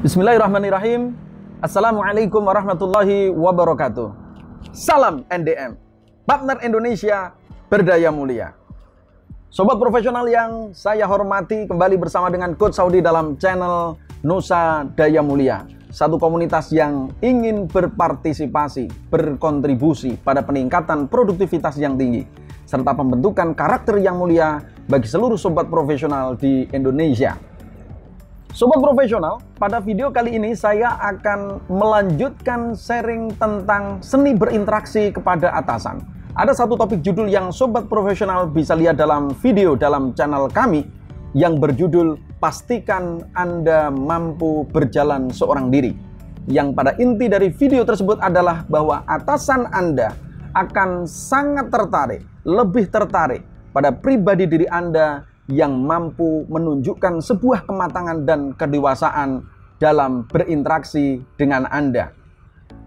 Bismillahirrahmanirrahim. Assalamualaikum warahmatullahi wabarakatuh. Salam NDM, partner Indonesia berdaya mulia. Sobat profesional yang saya hormati, kembali bersama dengan Coach Saudi dalam channel Nusa Daya Mulia. Satu komunitas yang ingin berpartisipasi, berkontribusi pada peningkatan produktivitas yang tinggi, serta pembentukan karakter yang mulia bagi seluruh sobat profesional di Indonesia. Sobat profesional, pada video kali ini saya akan melanjutkan sharing tentang seni berinteraksi kepada atasan. Ada satu topik judul yang sobat profesional bisa lihat dalam video dalam channel kami yang berjudul Pastikan Anda Mampu Berjalan Seorang Diri. Yang pada inti dari video tersebut adalah bahwa atasan Anda akan sangat tertarik, lebih tertarik pada pribadi diri Anda yang mampu menunjukkan sebuah kematangan dan kedewasaan dalam berinteraksi dengan Anda.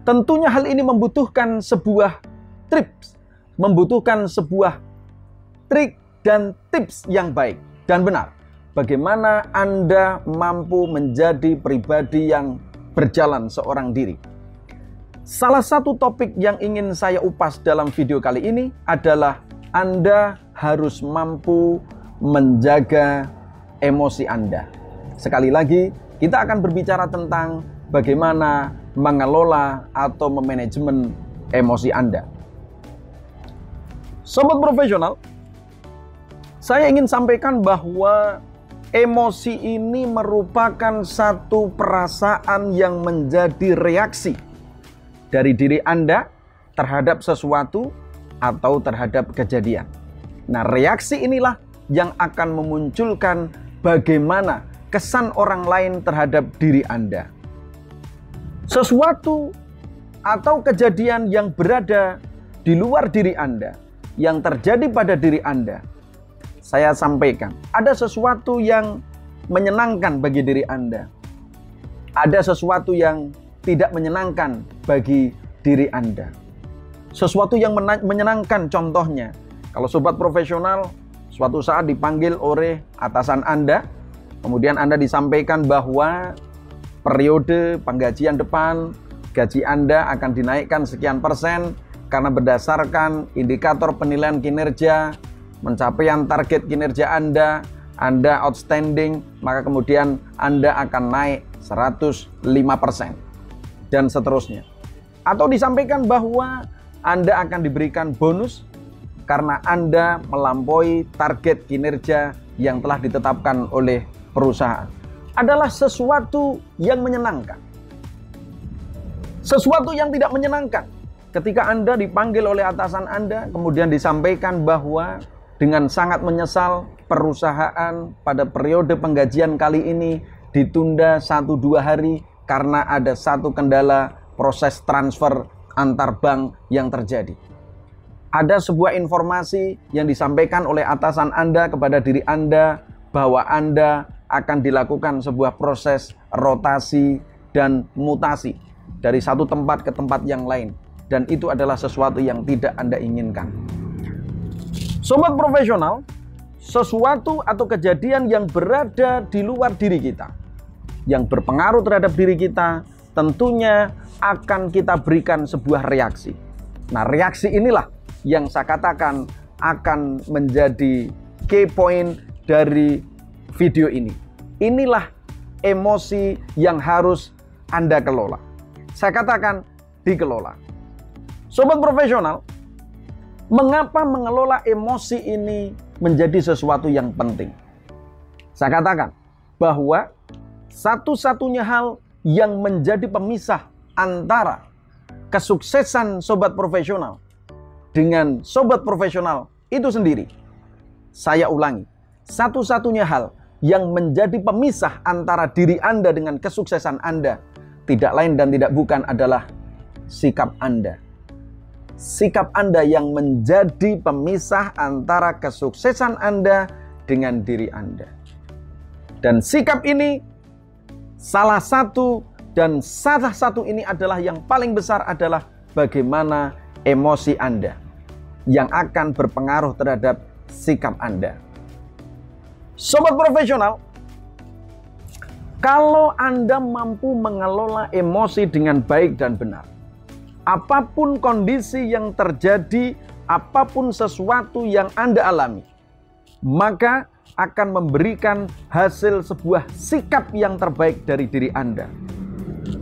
Tentunya hal ini membutuhkan sebuah tips, membutuhkan sebuah trik dan tips yang baik dan benar. Bagaimana Anda mampu menjadi pribadi yang berjalan seorang diri. Salah satu topik yang ingin saya upas dalam video kali ini adalah Anda harus mampu menjaga emosi Anda. Sekali lagi, kita akan berbicara tentang bagaimana mengelola atau memanajemen emosi Anda. Sobat profesional, saya ingin sampaikan bahwa emosi ini merupakan satu perasaan yang menjadi reaksi dari diri Anda terhadap sesuatu atau terhadap kejadian. Nah, reaksi inilah yang akan memunculkan bagaimana kesan orang lain terhadap diri Anda. Sesuatu atau kejadian yang berada di luar diri Anda, yang terjadi pada diri Anda, saya sampaikan, ada sesuatu yang menyenangkan bagi diri Anda. Ada sesuatu yang tidak menyenangkan bagi diri Anda. Sesuatu yang menyenangkan, contohnya, kalau sobat profesional suatu saat dipanggil oleh atasan Anda, kemudian Anda disampaikan bahwa periode penggajian depan, gaji Anda akan dinaikkan sekian persen karena berdasarkan indikator penilaian kinerja, pencapaian target kinerja Anda outstanding, maka kemudian Anda akan naik 105% dan seterusnya. Atau disampaikan bahwa Anda akan diberikan bonus karena Anda melampaui target kinerja yang telah ditetapkan oleh perusahaan. Adalah sesuatu yang menyenangkan. Sesuatu yang tidak menyenangkan ketika Anda dipanggil oleh atasan Anda, kemudian disampaikan bahwa dengan sangat menyesal perusahaan pada periode penggajian kali ini ditunda 1-2 hari karena ada satu kendala proses transfer antar bank yang terjadi. Ada sebuah informasi yang disampaikan oleh atasan Anda kepada diri Anda bahwa Anda akan dilakukan sebuah proses rotasi dan mutasi dari satu tempat ke tempat yang lain, dan itu adalah sesuatu yang tidak Anda inginkan. Sobat profesional, sesuatu atau kejadian yang berada di luar diri kita, yang berpengaruh terhadap diri kita, tentunya akan kita berikan sebuah reaksi. Nah, reaksi inilah yang saya katakan akan menjadi key point dari video ini. Inilah emosi yang harus Anda kelola. Saya katakan dikelola. Sobat profesional, mengapa mengelola emosi ini menjadi sesuatu yang penting? Saya katakan bahwa satu-satunya hal yang menjadi pemisah antara kesuksesan sobat profesional dengan sobat profesional itu sendiri. Saya ulangi, satu-satunya hal yang menjadi pemisah antara diri Anda dengan kesuksesan Anda tidak lain dan tidak bukan adalah sikap Anda. Sikap Anda yang menjadi pemisah antara kesuksesan Anda dengan diri Anda. Dan sikap ini salah satu ini adalah yang paling besar adalah bagaimana emosi Anda yang akan berpengaruh terhadap sikap Anda. Sobat profesional, Kalau Anda mampu mengelola emosi dengan baik dan benar, apapun kondisi yang terjadi, apapun sesuatu yang Anda alami, maka akan memberikan hasil sebuah sikap yang terbaik dari diri Anda.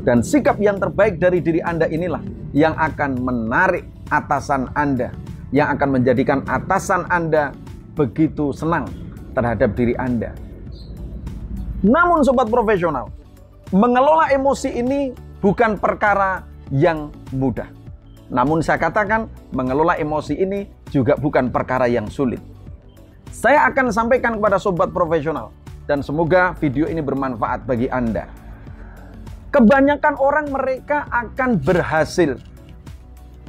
Dan sikap yang terbaik dari diri Anda inilah yang akan menarik atasan Anda, yang akan menjadikan atasan Anda begitu senang terhadap diri Anda. Namun sobat profesional, mengelola emosi ini bukan perkara yang mudah. Namun saya katakan, mengelola emosi ini juga bukan perkara yang sulit. Saya akan sampaikan kepada sobat profesional, dan semoga video ini bermanfaat bagi Anda. Kebanyakan orang mereka akan berhasil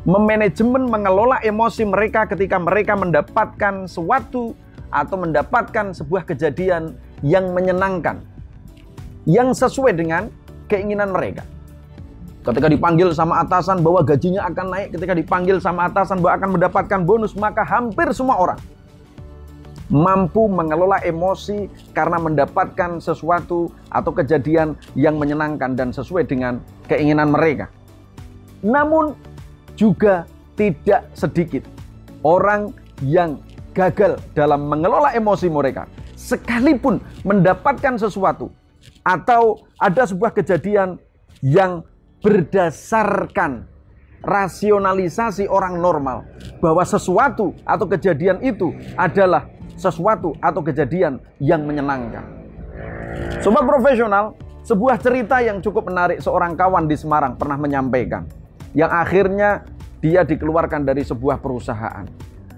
memanajemen, mengelola emosi mereka ketika mereka mendapatkan sesuatu atau mendapatkan sebuah kejadian yang menyenangkan, yang sesuai dengan keinginan mereka. Ketika dipanggil sama atasan bahwa gajinya akan naik, ketika dipanggil sama atasan bahwa akan mendapatkan bonus, maka hampir semua orang mampu mengelola emosi karena mendapatkan sesuatu atau kejadian yang menyenangkan dan sesuai dengan keinginan mereka. Namun juga tidak sedikit orang yang gagal dalam mengelola emosi mereka. Sekalipun mendapatkan sesuatu atau ada sebuah kejadian yang berdasarkan rasionalisasi orang normal bahwa sesuatu atau kejadian itu adalah sesuatu atau kejadian yang menyenangkan. Sobat profesional, sebuah cerita yang cukup menarik seorang kawan di Semarang pernah menyampaikan, yang akhirnya dia dikeluarkan dari sebuah perusahaan.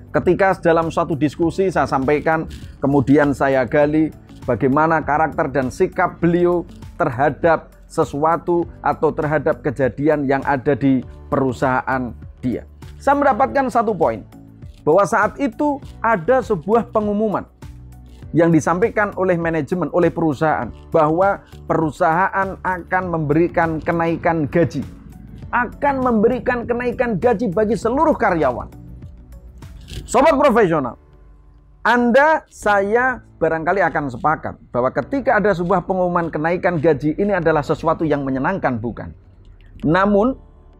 Ketika dalam suatu diskusi saya sampaikan, kemudian saya gali bagaimana karakter dan sikap beliau terhadap sesuatu atau terhadap kejadian yang ada di perusahaan dia. Saya mendapatkan satu poin, bahwa saat itu ada sebuah pengumuman yang disampaikan oleh manajemen, oleh perusahaan, bahwa perusahaan akan memberikan kenaikan gaji. Akan memberikan kenaikan gaji bagi seluruh karyawan. Sobat profesional, Anda, saya barangkali akan sepakat bahwa ketika ada sebuah pengumuman kenaikan gaji, ini adalah sesuatu yang menyenangkan, bukan? Namun,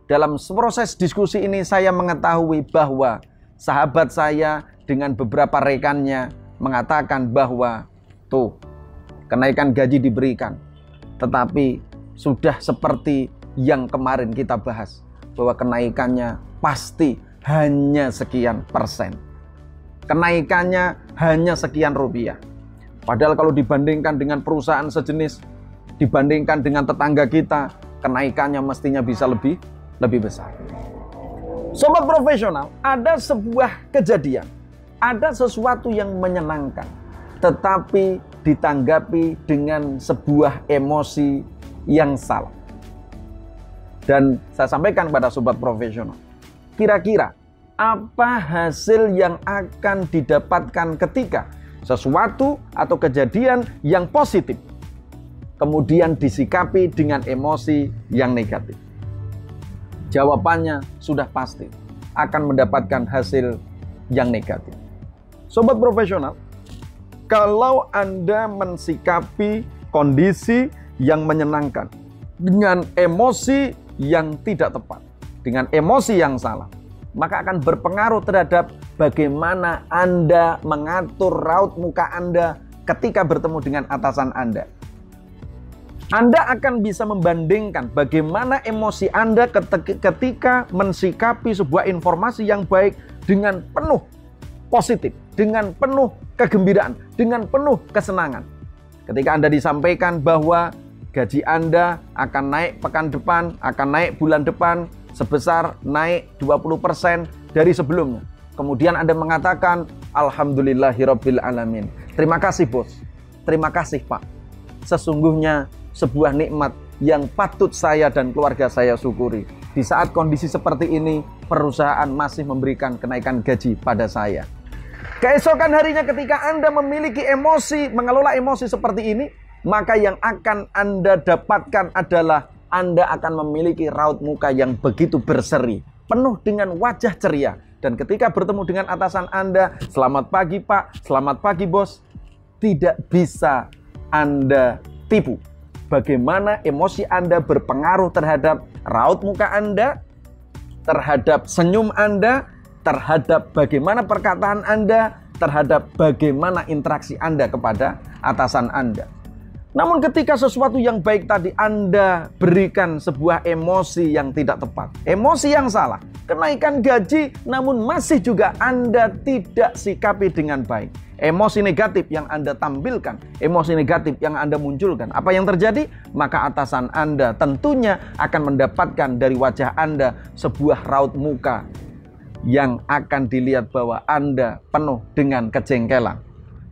dalam proses diskusi ini saya mengetahui bahwa sahabat saya dengan beberapa rekannya mengatakan bahwa tuh, kenaikan gaji diberikan. Tetapi sudah seperti yang kemarin kita bahas, bahwa kenaikannya pasti hanya sekian persen. Kenaikannya hanya sekian rupiah. Padahal kalau dibandingkan dengan perusahaan sejenis, dibandingkan dengan tetangga kita, kenaikannya mestinya bisa lebih besar. Sobat profesional, ada sebuah kejadian, ada sesuatu yang menyenangkan, tetapi ditanggapi dengan sebuah emosi yang salah. Dan saya sampaikan kepada sobat profesional, kira-kira apa hasil yang akan didapatkan ketika sesuatu atau kejadian yang positif kemudian disikapi dengan emosi yang negatif? Jawabannya sudah pasti akan mendapatkan hasil yang negatif. Sobat profesional, kalau Anda mensikapi kondisi yang menyenangkan dengan emosi yang tidak tepat, dengan emosi yang salah, maka akan berpengaruh terhadap bagaimana Anda mengatur raut muka Anda ketika bertemu dengan atasan Anda. Anda akan bisa membandingkan bagaimana emosi Anda ketika mensikapi sebuah informasi yang baik dengan penuh positif, dengan penuh kegembiraan, dengan penuh kesenangan. Ketika Anda disampaikan bahwa gaji Anda akan naik pekan depan, akan naik bulan depan, sebesar naik 20% dari sebelumnya. Kemudian Anda mengatakan, Alhamdulillahirabbil alamin. Terima kasih bos, terima kasih pak. Sesungguhnya sebuah nikmat yang patut saya dan keluarga saya syukuri. Di saat kondisi seperti ini, perusahaan masih memberikan kenaikan gaji pada saya. Keesokan harinya ketika Anda memiliki emosi, mengelola emosi seperti ini, maka yang akan Anda dapatkan adalah Anda akan memiliki raut muka yang begitu berseri, penuh dengan wajah ceria. Dan ketika bertemu dengan atasan Anda, selamat pagi pak, selamat pagi bos, tidak bisa Anda tipu. bagaimana emosi Anda berpengaruh terhadap raut muka Anda, terhadap senyum Anda, terhadap bagaimana perkataan Anda, terhadap bagaimana interaksi Anda kepada atasan Anda. Namun ketika sesuatu yang baik tadi Anda berikan sebuah emosi yang tidak tepat, emosi yang salah, kenaikan gaji namun masih juga Anda tidak sikapi dengan baik, emosi negatif yang Anda tampilkan, emosi negatif yang Anda munculkan, apa yang terjadi? Maka atasan Anda tentunya akan mendapatkan dari wajah Anda sebuah raut muka yang akan dilihat bahwa Anda penuh dengan kejengkelan,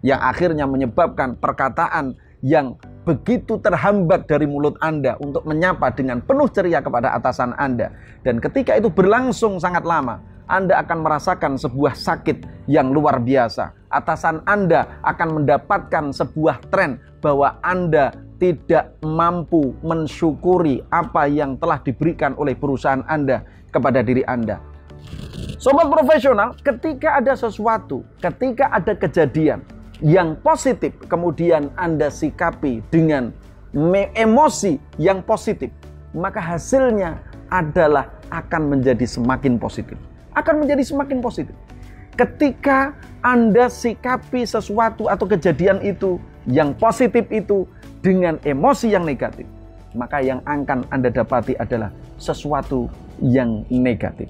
yang akhirnya menyebabkan perkataan yang begitu terhambat dari mulut Anda untuk menyapa dengan penuh ceria kepada atasan Anda. Dan ketika itu berlangsung sangat lama, Anda akan merasakan sebuah sakit yang luar biasa. Atasan Anda akan mendapatkan sebuah tren bahwa Anda tidak mampu mensyukuri apa yang telah diberikan oleh perusahaan Anda kepada diri Anda. Sobat profesional, ketika ada sesuatu, ketika ada kejadian yang positif, kemudian Anda sikapi dengan emosi yang positif, maka hasilnya adalah akan menjadi semakin positif. Akan menjadi semakin positif. Ketika Anda sikapi sesuatu atau kejadian itu, yang positif itu, dengan emosi yang negatif, maka yang akan Anda dapati adalah sesuatu yang negatif.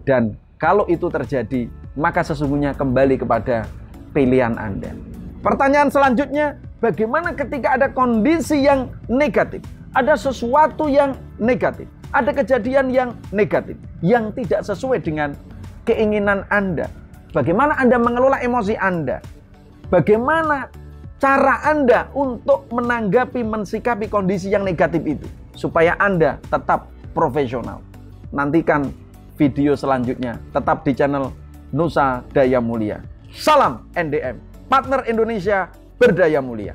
Dan kalau itu terjadi, maka sesungguhnya kembali kepada pilihan Anda. Pertanyaan selanjutnya, bagaimana ketika ada kondisi yang negatif, ada sesuatu yang negatif, ada kejadian yang negatif, yang tidak sesuai dengan keinginan Anda? Bagaimana Anda mengelola emosi Anda? Bagaimana cara Anda untuk menanggapi, mensikapi kondisi yang negatif itu, supaya Anda tetap profesional? Nantikan video selanjutnya, tetap di channel Nusa Daya Mulia. Salam NDM, partner Indonesia berdaya mulia.